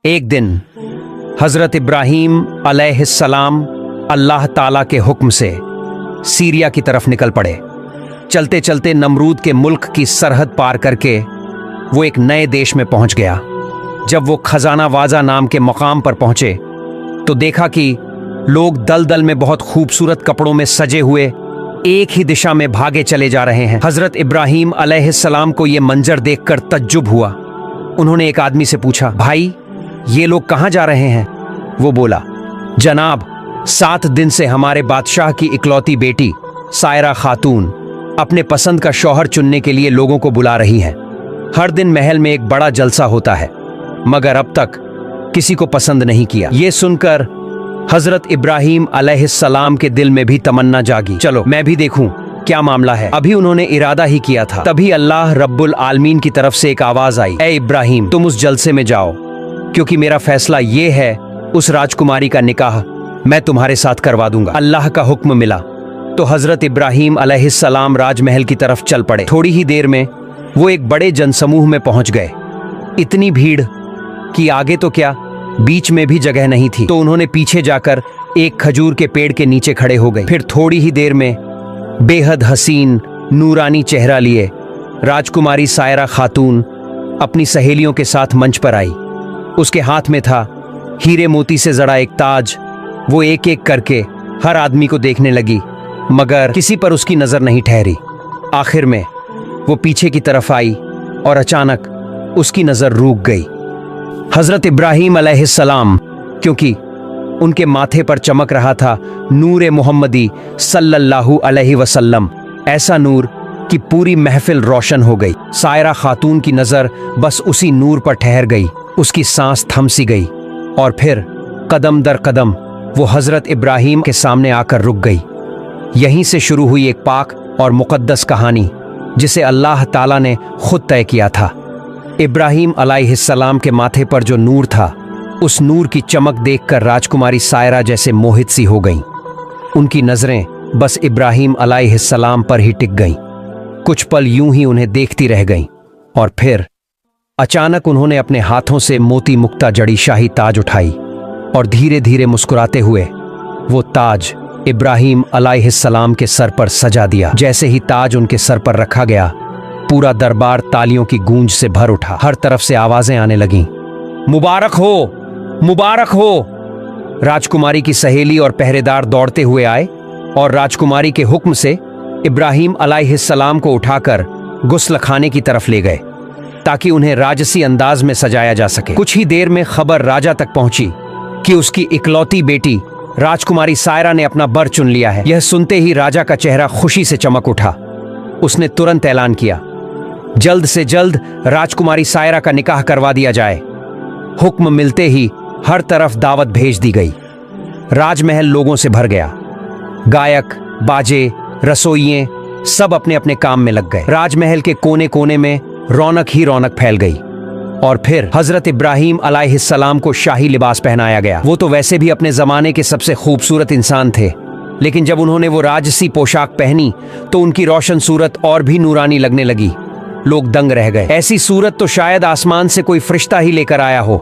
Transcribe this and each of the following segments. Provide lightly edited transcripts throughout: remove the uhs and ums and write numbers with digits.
एक दिन हजरत इब्राहीम अलैहिस्सलाम अल्लाह ताला के हुक्म से सीरिया की तरफ निकल पड़े। चलते चलते नमरूद के मुल्क की सरहद पार करके वो एक नए देश में पहुंच गया। जब वो खजाना वाजा नाम के मकाम पर पहुंचे तो देखा कि लोग दलदल में बहुत खूबसूरत कपड़ों में सजे हुए एक ही दिशा में भागे चले जा रहे हैं। हजरत इब्राहीम अलैहिस्सलाम को यह मंजर देखकर तज्जुब हुआ। उन्होंने एक आदमी से पूछा, भाई ये लोग कहाँ जा रहे हैं? वो बोला, जनाब 7 दिन से हमारे बादशाह की इकलौती बेटी सायरा खातून अपने पसंद का शौहर चुनने के लिए लोगों को बुला रही हैं। हर दिन महल में एक बड़ा जलसा होता है, मगर अब तक किसी को पसंद नहीं किया। ये सुनकर हजरत इब्राहीम अलैहिस्सलाम के दिल में भी तमन्ना जागी, चलो मैं भी देखूं क्या मामला है। अभी उन्होंने इरादा ही किया था, तभी अल्लाह रब्बुल आलमीन की तरफ से एक आवाज आई, ए इब्राहीम तुम उस जलसे में जाओ, क्योंकि मेरा फैसला ये है उस राजकुमारी का निकाह मैं तुम्हारे साथ करवा दूंगा। अल्लाह का हुक्म मिला तो हजरत इब्राहीम अलैहिस्सलाम राजमहल की तरफ चल पड़े। थोड़ी ही देर में वो एक बड़े जनसमूह में पहुंच गए। इतनी भीड़ कि आगे तो क्या बीच में भी जगह नहीं थी, तो उन्होंने पीछे जाकर एक खजूर के पेड़ के नीचे खड़े हो गए। फिर थोड़ी ही देर में बेहद हसीन नूरानी चेहरा लिए राजकुमारी सायरा खातून अपनी सहेलियों के साथ मंच पर आई। उसके हाथ में था हीरे मोती से जड़ा एक ताज। वो एक एक करके हर आदमी को देखने लगी, मगर किसी पर उसकी नजर नहीं ठहरी। आखिर में वो पीछे की तरफ आई और अचानक उसकी नजर रुक गई। हजरत इब्राहीम अलैहिस्सलाम, क्योंकि उनके माथे पर चमक रहा था नूर मोहम्मदी सल्लल्लाहु अलैहि वसल्लम, ऐसा नूर कि पूरी महफिल रोशन हो गई। सायरा खातून की नजर बस उसी नूर पर ठहर गई। उसकी सांस थम सी गई और फिर कदम दर कदम वो हजरत इब्राहीम के सामने आकर रुक गई। यहीं से शुरू हुई एक पाक और मुकद्दस कहानी जिसे अल्लाह ताला ने खुद तय किया था। इब्राहीम अलैहिस्सलाम के माथे पर जो नूर था, उस नूर की चमक देखकर राजकुमारी सायरा जैसे मोहित सी हो गईं। उनकी नजरें बस इब्राहीम अलैहिस्सलाम पर ही टिक गईं। कुछ पल यूं ही उन्हें देखती रह गईं और फिर अचानक उन्होंने अपने हाथों से मोती मुक्ता जड़ी शाही ताज उठाई और धीरे धीरे मुस्कुराते हुए वो ताज इब्राहीम अलैहिस्सलाम के सर पर सजा दिया। जैसे ही ताज उनके सर पर रखा गया, पूरा दरबार तालियों की गूंज से भर उठा। हर तरफ से आवाजें आने लगीं, मुबारक हो, मुबारक हो। राजकुमारी की सहेली और पहरेदार दौड़ते हुए आए और राजकुमारी के हुक्म से इब्राहीम अलैहिस्सलाम को उठाकर गुस्ल खाने की तरफ ले गए ताकि उन्हें राजसी अंदाज में सजाया जा सके। कुछ ही देर में खबर राजा तक पहुंची कि उसकी इकलौती बेटी राजकुमारी सायरा ने अपना बर चुन लिया है। यह सुनते ही राजा का चेहरा खुशी से चमक उठा। उसने तुरंत ऐलान किया, जल्द से जल्द राजकुमारी सायरा का निकाह करवा दिया जाए। हुक्म मिलते ही हर तरफ दावत भेज दी गई। राजमहल लोगों से भर गया। गायक, बाजे, रसोइये सब अपने अपने काम में लग गए। राजमहल के कोने कोने में रौनक ही रौनक फैल गई। और फिर हजरत इब्राहीम अलैहिस्सलाम को शाही लिबास पहनाया गया। वो तो वैसे भी अपने जमाने के सबसे खूबसूरत इंसान थे, लेकिन जब उन्होंने वो राजसी पोशाक पहनी तो उनकी रोशन सूरत और भी नूरानी लगने लगी। लोग दंग रह गए। ऐसी सूरत तो शायद आसमान से कोई फरिश्ता ही लेकर आया हो।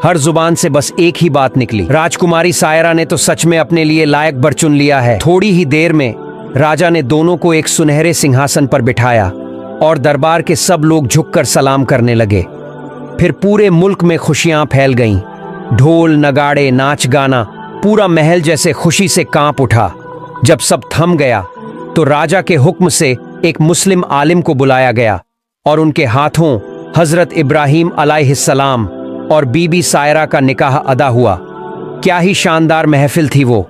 हर जुबान से बस एक ही बात निकली, राजकुमारी सायरा ने तो सच में अपने लिए लायक बर चुन लिया है। थोड़ी ही देर में राजा ने दोनों को एक सुनहरे सिंहासन पर बिठाया और दरबार के सब लोग झुककर सलाम करने लगे। फिर पूरे मुल्क में खुशियां फैल गईं। ढोल, नगाड़े, नाच गाना, पूरा महल जैसे खुशी से कांप उठा। जब सब थम गया तो राजा के हुक्म से एक मुस्लिम आलिम को बुलाया गया और उनके हाथों हजरत इब्राहीम अलैहिस्सलाम और बीबी सायरा का निकाह अदा हुआ। क्या ही शानदार महफिल थी वो।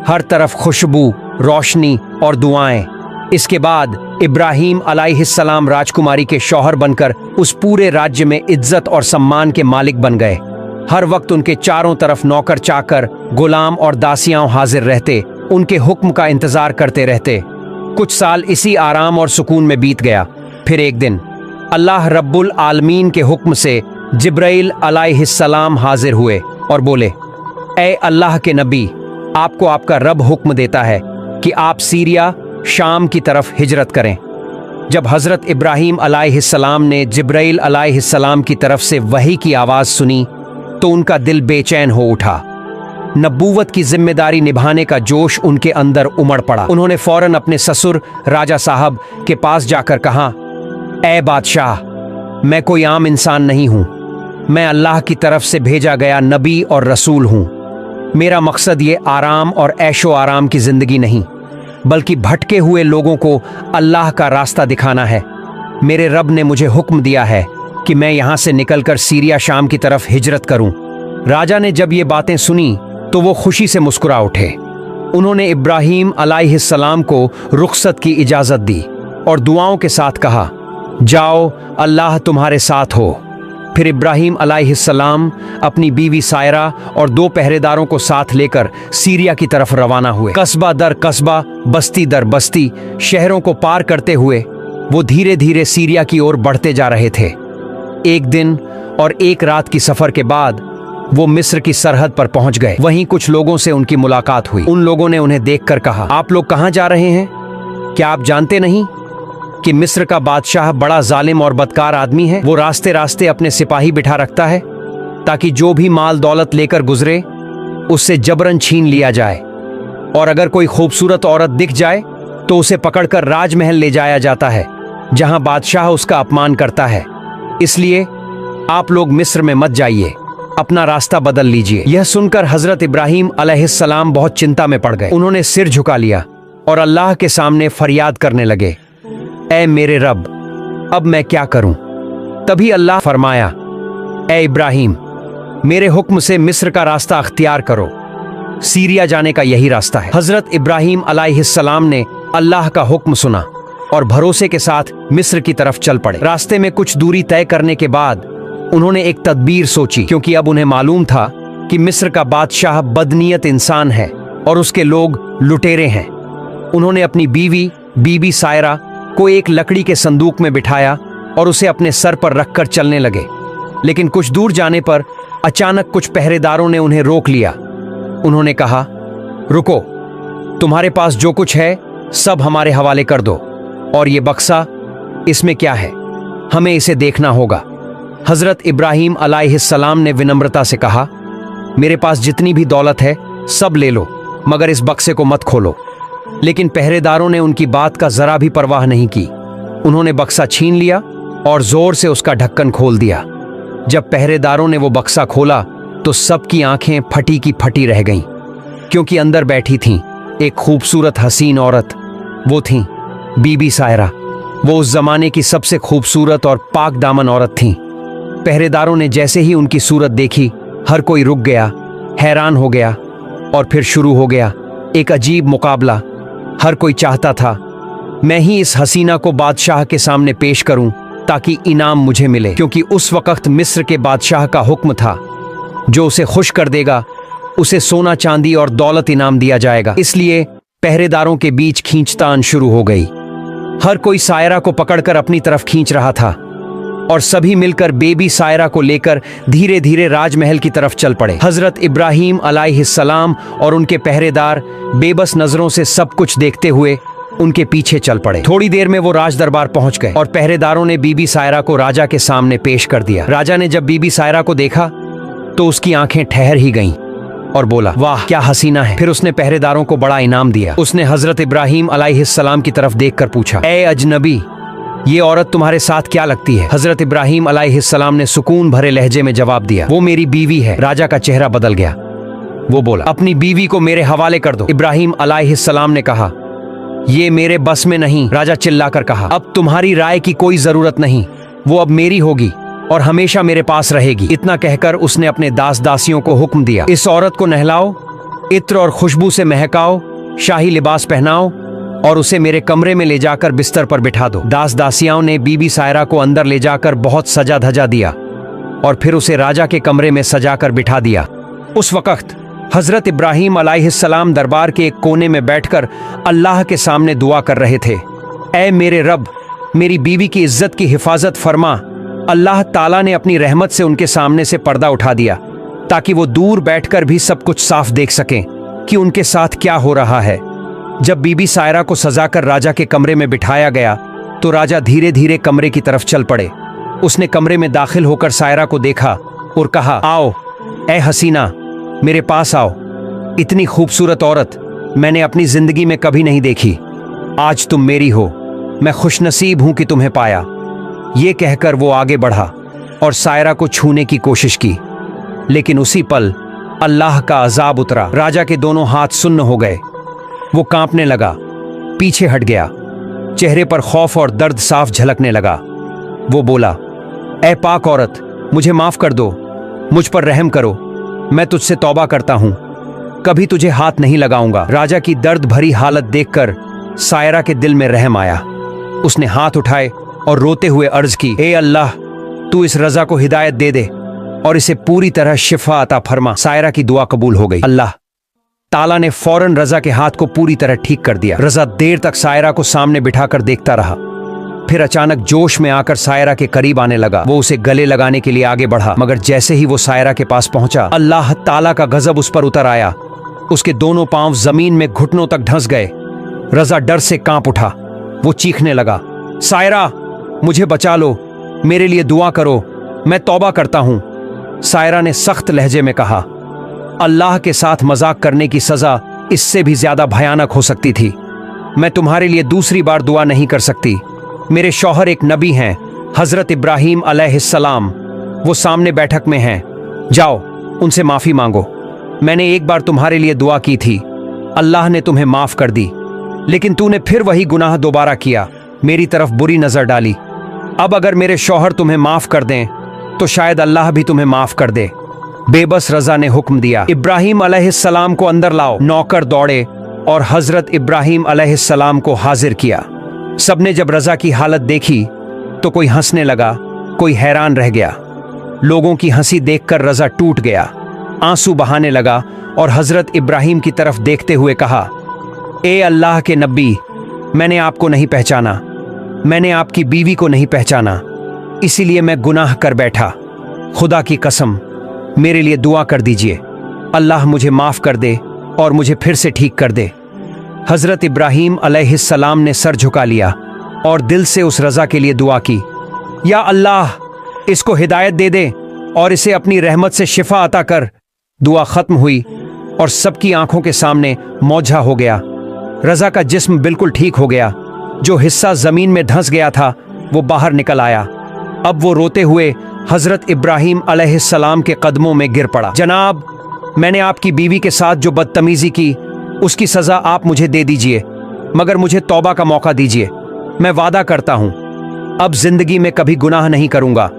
हर तरफ खुशबू, रोशनी और दुआएं। इसके बाद इब्राहीम अलैहिस्सलाम राजकुमारी के शौहर बनकर उस पूरे राज्य में इज्जत और सम्मान के मालिक बन गए। हर वक्त उनके चारों तरफ नौकर चाकर, गुलाम और दासियां हाजिर रहते, उनके हुक्म का इंतजार करते रहते। कुछ साल इसी आराम और सुकून में बीत गया। फिर एक दिन अल्लाह रब्बुल आलमीन के हुक्म से जिब्राइल अलैहिस्सलाम हाजिर हुए और बोले, ए अल्लाह के नबी, आपको आपका रब हुक्म देता है कि आप सीरिया, शाम की तरफ हिजरत करें। जब हजरत इब्राहीम अलैहिस्सलाम ने जिब्राइल अलैहिस्सलाम की तरफ से वही की आवाज सुनी तो उनका दिल बेचैन हो उठा। नबूवत की जिम्मेदारी निभाने का जोश उनके अंदर उमड़ पड़ा। उन्होंने फौरन अपने ससुर राजा साहब के पास जाकर कहा, ऐ बादशाह, मैं कोई आम इंसान नहीं हूं। मैं अल्लाह की तरफ से भेजा गया नबी और रसूल हूं। मेरा मकसद ये आराम और ऐशो आराम की जिंदगी नहीं, बल्कि भटके हुए लोगों को अल्लाह का रास्ता दिखाना है। मेरे रब ने मुझे हुक्म दिया है कि मैं यहां से निकलकर सीरिया शाम की तरफ हिजरत करूं। राजा ने जब ये बातें सुनी तो वो खुशी से मुस्कुरा उठे। उन्होंने इब्राहीम अलैहिस्सलाम को रुखसत की इजाजत दी और दुआओं के साथ कहा, जाओ, अल्लाह तुम्हारे साथ हो। फिर इब्राहीम अलैहिस्सलाम अपनी बीवी सायरा और 2 पहरेदारों को साथ लेकर सीरिया की तरफ रवाना हुए। कस्बा दर कस्बा, बस्ती दर बस्ती, शहरों को पार करते हुए वो धीरे धीरे सीरिया की ओर बढ़ते जा रहे थे। 1 दिन और 1 रात की सफर के बाद वो मिस्र की सरहद पर पहुंच गए। वहीं कुछ लोगों से उनकी मुलाकात हुई। उन लोगों ने उन्हें देखकर कहा, आप लोग कहां जा रहे हैं? क्या आप जानते नहीं कि मिस्र का बादशाह बड़ा जालिम और बदकार आदमी है? वो रास्ते रास्ते अपने सिपाही बिठा रखता है ताकि जो भी माल दौलत लेकर गुजरे उससे जबरन छीन लिया जाए, और अगर कोई खूबसूरत औरत दिख जाए तो उसे पकड़कर राजमहल ले जाया जाता है, जहां बादशाह उसका अपमान करता है। इसलिए आप लोग मिस्र में मत जाइए, अपना रास्ता बदल लीजिए। यह सुनकर हजरत इब्राहीम अलैहिस्सलाम बहुत चिंता में पड़ गए। उन्होंने सिर झुका लिया और अल्लाह के सामने फरियाद करने लगे, ऐ मेरे रब, अब मैं क्या करूं? तभी अल्लाह फरमाया, ऐ इब्राहीम, मेरे हुक्म से मिस्र का रास्ता अख्तियार करो। सीरिया जाने का यही रास्ता है। हजरत इब्राहीम अलैहिस्सलाम ने अल्लाह का हुक्म सुना और भरोसे के साथ मिस्र की तरफ चल पड़े। रास्ते में कुछ दूरी तय करने के बाद उन्होंने एक तदबीर सोची, क्योंकि अब उन्हें मालूम था कि मिस्र का बादशाह बदनीयत इंसान है और उसके लोग लुटेरे हैं। उन्होंने अपनी बीबी सायरा को एक लकड़ी के संदूक में बिठाया और उसे अपने सर पर रखकर चलने लगे। लेकिन कुछ दूर जाने पर अचानक कुछ पहरेदारों ने उन्हें रोक लिया। उन्होंने कहा, रुको, तुम्हारे पास जो कुछ है सब हमारे हवाले कर दो, और ये बक्सा, इसमें क्या है? हमें इसे देखना होगा। हजरत इब्राहीम अलैहिस्सलाम ने विनम्रता से कहा, मेरे पास जितनी भी दौलत है सब ले लो, मगर इस बक्से को मत खोलो। लेकिन पहरेदारों ने उनकी बात का जरा भी परवाह नहीं की। उन्होंने बक्सा छीन लिया और जोर से उसका ढक्कन खोल दिया। जब पहरेदारों ने वो बक्सा खोला तो सबकी आंखें फटी की फटी रह गईं, क्योंकि अंदर बैठी थीं एक खूबसूरत हसीन औरत। वो थीं बीबी सायरा। वो उस जमाने की सबसे खूबसूरत और पाक दामन औरत थीं। पहरेदारों ने जैसे ही उनकी सूरत देखी, हर कोई रुक गया, हैरान हो गया, और फिर शुरू हो गया एक अजीब मुकाबला। हर कोई चाहता था मैं ही इस हसीना को बादशाह के सामने पेश करूं ताकि इनाम मुझे मिले, क्योंकि उस वक्त मिस्र के बादशाह का हुक्म था, जो उसे खुश कर देगा उसे सोना चांदी और दौलत इनाम दिया जाएगा। इसलिए पहरेदारों के बीच खींचतान शुरू हो गई। हर कोई सायरा को पकड़कर अपनी तरफ खींच रहा था और सभी मिलकर बेबी सायरा को लेकर धीरे धीरे राजमहल की तरफ चल पड़े। हजरत इब्राहीम अलैहिस्सलाम और उनके पहरेदार बेबस नजरों से सब कुछ देखते हुए उनके पीछे चल पड़े। थोड़ी देर में वो राज दरबार पहुंच गए और पहरेदारों ने बीबी सायरा को राजा के सामने पेश कर दिया। राजा ने जब बीबी सायरा को देखा तो उसकी आंखें ठहर ही गईं और बोला, वाह क्या हसीना है। फिर उसने पहरेदारों को बड़ा इनाम दिया। उसने हजरत इब्राहीम अलैहिस्सलाम की तरफ देखकर पूछा, ए अजनबी, ये औरत तुम्हारे साथ क्या लगती है? हजरत इब्राहीम अलैहिस्सलाम ने सुकून भरे लहजे में जवाब दिया, वो मेरी बीवी है। राजा का चेहरा बदल गया। वो बोला, अपनी बीवी को मेरे हवाले कर दो। इब्राहीम अलैहिस्सलाम ने कहा, ये मेरे बस में नहीं। राजा चिल्लाकर कहा, अब तुम्हारी राय की कोई जरूरत नहीं, वो अब मेरी होगी और हमेशा मेरे पास रहेगी। इतना कहकर उसने अपने दास दासियों को हुक्म दिया, इस औरत को नहलाओ, इत्र और खुशबू से महकाओ, शाही लिबास पहनाओ और उसे मेरे कमरे में ले जाकर बिस्तर पर बिठा दो। दास दासियाओं ने बीबी सायरा को अंदर ले जाकर बहुत सजा धजा दिया और फिर उसे राजा के कमरे में सजाकर बिठा दिया। उस वक्त हजरत इब्राहीम अलैहिस्सलाम दरबार के एक कोने में बैठकर अल्लाह के सामने दुआ कर रहे थे, ऐ मेरे रब, मेरी बीवी की इज्जत की हिफाजत फरमा। अल्लाह ताला ने अपनी रहमत से उनके सामने से पर्दा उठा दिया ताकि वो दूर बैठकर भी सब कुछ साफ देख सकें कि उनके साथ क्या हो रहा है। जब बीबी सायरा को सजाकर राजा के कमरे में बिठाया गया तो राजा धीरे धीरे कमरे की तरफ चल पड़े। उसने कमरे में दाखिल होकर सायरा को देखा और कहा, आओ ए हसीना, मेरे पास आओ। इतनी खूबसूरत औरत मैंने अपनी जिंदगी में कभी नहीं देखी। आज तुम मेरी हो, मैं खुशनसीब हूं कि तुम्हें पाया। ये कहकर वो आगे बढ़ा और सायरा को छूने की कोशिश की, लेकिन उसी पल अल्लाह का अजाब उतरा। राजा के दोनों हाथ सुन्न हो गए। वो कांपने लगा, पीछे हट गया। चेहरे पर खौफ और दर्द साफ झलकने लगा। वो बोला, ए पाक औरत, मुझे माफ कर दो, मुझ पर रहम करो। मैं तुझसे तौबा करता हूं, कभी तुझे हाथ नहीं लगाऊंगा। राजा की दर्द भरी हालत देखकर सायरा के दिल में रहम आया। उसने हाथ उठाए और रोते हुए अर्ज की, ए अल्लाह, तू इस रजा को हिदायत दे दे और इसे पूरी तरह शिफा अता फरमा। सायरा की दुआ कबूल हो गई। अल्लाह ताला ने फौरन रजा के हाथ को पूरी तरह ठीक कर दिया। रजा देर तक सायरा को सामने बिठाकर देखता रहा। फिर अचानक जोश में आकर सायरा के करीब आने लगा। वो उसे गले लगाने के लिए आगे बढ़ा, मगर जैसे ही वो सायरा के पास पहुंचा, अल्लाह ताला का गजब उस पर उतर आया। उसके दोनों पांव जमीन में घुटनों तक धंस गए। रजा डर से कांप उठा। वो चीखने लगा, सायरा, मुझे बचा लो, मेरे लिए दुआ करो, मैं तौबा करता हूं। सायरा ने सख्त लहजे में कहा, अल्लाह के साथ मजाक करने की सजा इससे भी ज्यादा भयानक हो सकती थी। मैं तुम्हारे लिए दूसरी बार दुआ नहीं कर सकती। मेरे शौहर एक नबी हैं, हजरत इब्राहीम अलैहिस्सलाम। वो सामने बैठक में हैं। जाओ, उनसे माफी मांगो। मैंने एक बार तुम्हारे लिए दुआ की थी, अल्लाह ने तुम्हें माफ कर दी, लेकिन तूने फिर वही गुनाह दोबारा किया, मेरी तरफ बुरी नजर डाली। अब अगर मेरे शौहर तुम्हें माफ कर दें तो शायद अल्लाह भी तुम्हें माफ कर दे। बेबस रजा ने हुक्म दिया, इब्राहीम अलैहिस्सलाम को अंदर लाओ। नौकर दौड़े और हजरत इब्राहीम अलैहिस्सलाम को हाजिर किया। सबने जब रजा की हालत देखी तो कोई हंसने लगा, कोई हैरान रह गया। लोगों की हंसी देखकर रजा टूट गया, आंसू बहाने लगा और हजरत इब्राहीम की तरफ देखते हुए कहा, ए अल्लाह के नबी, मैंने आपको नहीं पहचाना, मैंने आपकी बीवी को नहीं पहचाना, इसीलिए मैं गुनाह कर बैठा। खुदा की कसम, मेरे लिए दुआ कर दीजिए, अल्लाह मुझे माफ कर दे और मुझे फिर से ठीक कर दे। हजरत इब्राहीम अलैहिस्सलाम ने सर झुका लिया और दिल से उस रजा के लिए दुआ की, या अल्लाह, इसको हिदायत दे दे और इसे अपनी रहमत से शिफा अता कर। दुआ खत्म हुई और सबकी आंखों के सामने मौझा हो गया। रजा का जिस्म बिल्कुल ठीक हो गया। जो हिस्सा जमीन में धंस गया था वो बाहर निकल आया। अब वो रोते हुए हजरत इब्राहीम अलैहिस्सलाम के कदमों में गिर पड़ा। जनाब, मैंने आपकी बीवी के साथ जो बदतमीजी की उसकी सजा आप मुझे दे दीजिए, मगर मुझे तौबा का मौका दीजिए। मैं वादा करता हूं अब जिंदगी में कभी गुनाह नहीं करूंगा।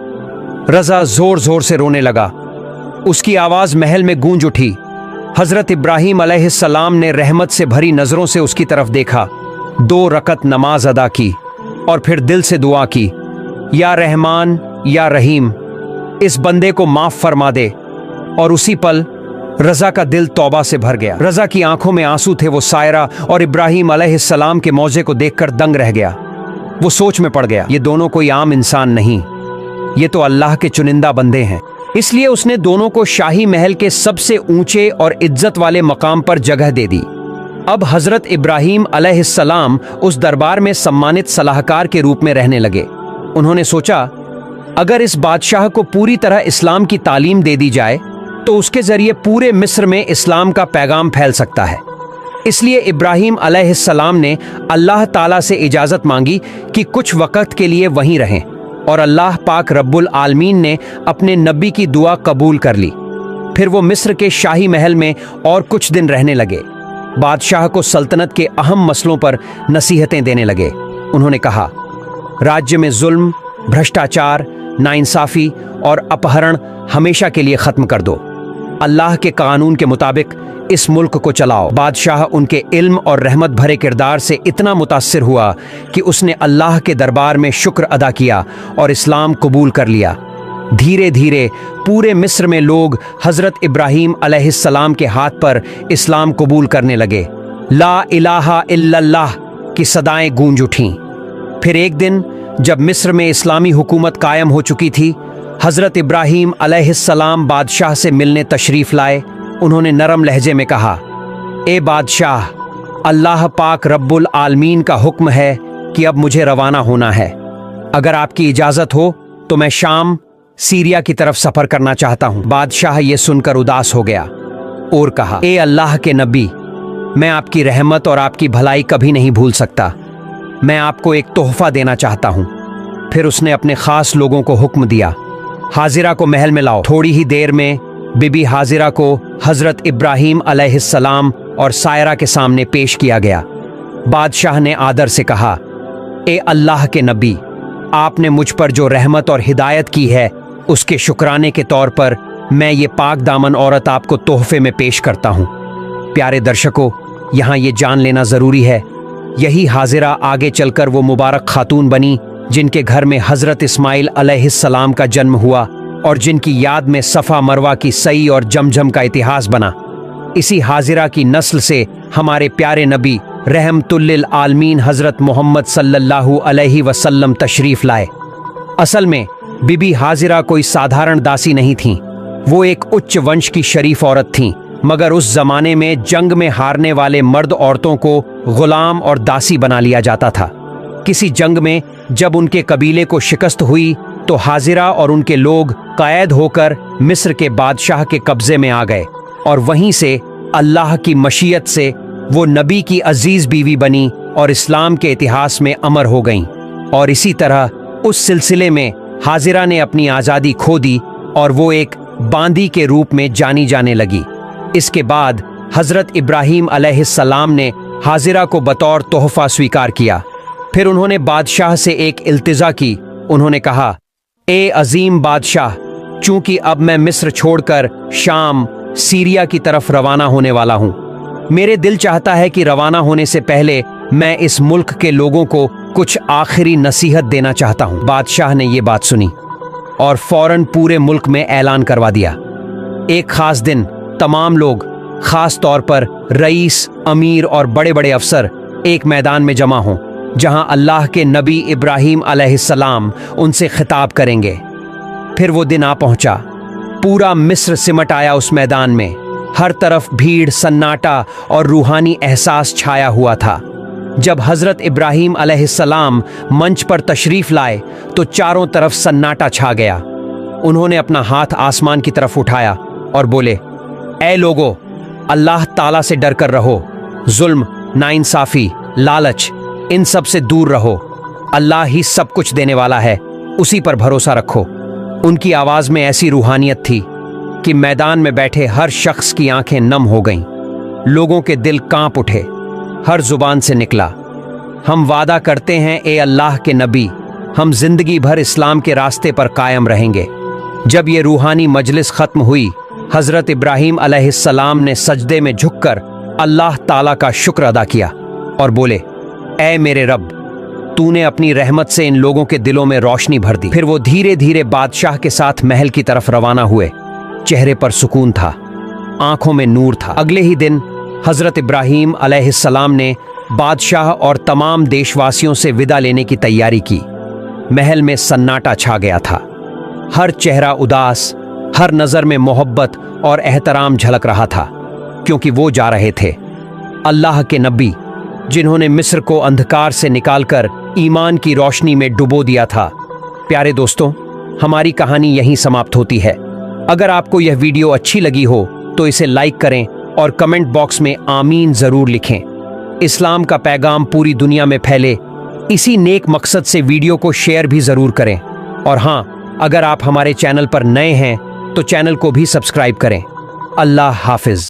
रजा जोर जोर से रोने लगा। उसकी आवाज महल में गूंज उठी। हजरत इब्राहीम अलैहिस्सलाम ने रहमत से भरी नजरों से उसकी तरफ देखा, 2 रकत नमाज अदा की और फिर दिल से दुआ की, या रहमान या रहीम, इस बंदे को माफ फरमा दे। और उसी पल रजा का दिल तौबा से भर गया। रजा की आंखों में आंसू थे। वो सायरा और इब्राहीम अलैहिस्सलाम के मौजे को देखकर दंग रह गया। वो सोच में पड़ गया, ये दोनों कोई आम इंसान नहीं, ये तो अल्लाह के चुनिंदा बंदे हैं। इसलिए उसने दोनों को शाही महल के सबसे ऊंचे और इज्जत वाले मकाम पर जगह दे दी। अब हजरत इब्राहीम अलैहिस्सलाम उस दरबार में सम्मानित सलाहकार के रूप में रहने लगे। उन्होंने सोचा, अगर इस बादशाह को पूरी तरह इस्लाम की तालीम दे दी जाए तो उसके जरिए पूरे मिस्र में इस्लाम का पैगाम फैल सकता है। इसलिए इब्राहीम अलैहिस्सलाम ने अल्लाह ताला से इजाज़त मांगी कि कुछ वक़्त के लिए वहीं रहें, और अल्लाह पाक रब्बुल आलमीन ने अपने नबी की दुआ कबूल कर ली। फिर वो मिस्र के शाही महल में और कुछ दिन रहने लगे। बादशाह को सल्तनत के अहम मसलों पर नसीहतें देने लगे। उन्होंने कहा, राज्य में जुल्म, भ्रष्टाचार, नाइंसाफ़ी और अपहरण हमेशा के लिए ख़त्म कर दो। अल्लाह के कानून के मुताबिक इस मुल्क को चलाओ। बादशाह उनके इल्म और रहमत भरे किरदार से इतना मुतासिर हुआ कि उसने अल्लाह के दरबार में शुक्र अदा किया और इस्लाम कबूल कर लिया। धीरे धीरे पूरे मिस्र में लोग हजरत इब्राहीम अलैहिस्सलाम के हाथ पर इस्लाम कबूल करने लगे। ला इलाहा इल्लल्लाह की सदाएं गूंज उठीं। फिर एक दिन जब मिस्र में इस्लामी हुकूमत कायम हो चुकी थी, हजरत इब्राहीम अलैहिस्सलाम बादशाह से मिलने तशरीफ लाए। उन्होंने नरम लहजे में कहा, ए बादशाह, अल्लाह पाक रब्बुल आलमीन का हुक्म है कि अब मुझे रवाना होना है। अगर आपकी इजाज़त हो तो मैं शाम सीरिया की तरफ सफर करना चाहता हूँ। बादशाह ये सुनकर उदास हो गया और कहा, ए अल्लाह के नबी, मैं आपकी रहमत और आपकी भलाई कभी नहीं भूल सकता। मैं आपको एक तोहफा देना चाहता हूँ। फिर उसने अपने खास लोगों को हुक्म दिया, हाजिरा को महल में लाओ। थोड़ी ही देर में बीबी हाजिरा को हजरत इब्राहीम अलैहिस्सलाम और सायरा के सामने पेश किया गया। बादशाह ने आदर से कहा, ए अल्लाह के नबी, आपने मुझ पर जो रहमत और हिदायत की है उसके शुक्राने के तौर पर मैं ये पाक दामन औरत आपको तोहफे में पेश करता हूँ। प्यारे दर्शकों, यहाँ ये जान लेना ज़रूरी है, यही हाजिरा आगे चलकर वो मुबारक खातून बनी जिनके घर में हज़रत इस्माइल अलैहिस्सलाम का जन्म हुआ और जिनकी याद में सफ़ा मरवा की सई और जमजम का इतिहास बना। इसी हाजिरा की नस्ल से हमारे प्यारे नबी रहमतुल्लिल आलमीन हज़रत मोहम्मद सल्लल्लाहु अलैहि वसल्लम तशरीफ़ लाए। असल में बीबी हाजिरा कोई साधारण दासी नहीं थीं, वो एक उच्च वंश की शरीफ औरत थीं, मगर उस जमाने में जंग में हारने वाले मर्द औरतों को गुलाम और दासी बना लिया जाता था। किसी जंग में जब उनके कबीले को शिकस्त हुई तो हाजिरा और उनके लोग कैद होकर मिस्र के बादशाह के कब्जे में आ गए और वहीं से अल्लाह की मशीयत से वो नबी की अजीज बीवी बनी और इस्लाम के इतिहास में अमर हो गईं। और इसी तरह उस सिलसिले में हाजिरा ने अपनी आज़ादी खो दी और वो एक बांदी के रूप में जानी जाने लगी। इसके बाद हज़रत इब्राहीम अलैहिस्सलाम ने हाजिरा को बतौर तोहफा स्वीकार किया। फिर उन्होंने बादशाह से एक इल्तिजा की। उन्होंने कहा, ए अजीम बादशाह, चूंकि अब मैं मिस्र छोड़कर शाम सीरिया की तरफ रवाना होने वाला हूँ, मेरे दिल चाहता है कि रवाना होने से पहले मैं इस मुल्क के लोगों को कुछ आखिरी नसीहत देना चाहता हूँ। बादशाह ने ये बात सुनी और फौरन पूरे मुल्क में ऐलान करवा दिया, एक खास दिन तमाम लोग, खास तौर पर रईस, अमीर और बड़े बड़े अफसर एक मैदान में जमा हों जहां अल्लाह के नबी इब्राहीम अलैहिस्सलाम उनसे खिताब करेंगे। फिर वो दिन आ पहुंचा। पूरा मिस्र सिमट आया उस मैदान में। हर तरफ भीड़, सन्नाटा और रूहानी एहसास छाया हुआ था। जब हज़रत इब्राहीम अलैहिस्सलाम मंच पर तशरीफ़ लाए तो चारों तरफ सन्नाटा छा गया। उन्होंने अपना हाथ आसमान की तरफ उठाया और बोले, ऐ लोगो, अल्लाह ताला से डर कर रहो। जुल्म, नाइंसाफ़ी, लालच, इन सब से दूर रहो। अल्लाह ही सब कुछ देने वाला है, उसी पर भरोसा रखो। उनकी आवाज़ में ऐसी रूहानियत थी कि मैदान में बैठे हर शख्स की आंखें नम हो गईं। लोगों के दिल कांप उठे। हर जुबान से निकला, हम वादा करते हैं ए अल्लाह के नबी, हम जिंदगी भर इस्लाम के रास्ते पर कायम रहेंगे। जब ये रूहानी मजलिस खत्म हुई, हज़रत इब्राहीम अलैहिस्सलाम ने सजदे में झुककर अल्लाह ताला का शुक्र अदा किया और बोले, ऐ मेरे रब, तूने अपनी रहमत से इन लोगों के दिलों में रोशनी भर दी। फिर वो धीरे धीरे बादशाह के साथ महल की तरफ रवाना हुए। चेहरे पर सुकून था, आंखों में नूर था। अगले ही दिन हज़रत इब्राहीम अलैहिस्सलाम ने बादशाह और तमाम देशवासियों से विदा लेने की तैयारी की। महल में सन्नाटा छा गया था। हर चेहरा उदास, हर नज़र में मोहब्बत और एहतराम झलक रहा था, क्योंकि वो जा रहे थे अल्लाह के नबी, जिन्होंने मिस्र को अंधकार से निकालकर ईमान की रोशनी में डुबो दिया था। प्यारे दोस्तों, हमारी कहानी यहीं समाप्त होती है। अगर आपको यह वीडियो अच्छी लगी हो तो इसे लाइक करें और कमेंट बॉक्स में आमीन ज़रूर लिखें। इस्लाम का पैगाम पूरी दुनिया में फैले, इसी नेक मकसद से वीडियो को शेयर भी ज़रूर करें। और हाँ, अगर आप हमारे चैनल पर नए हैं तो चैनल को भी सब्सक्राइब करें। अल्लाह हाफिज़।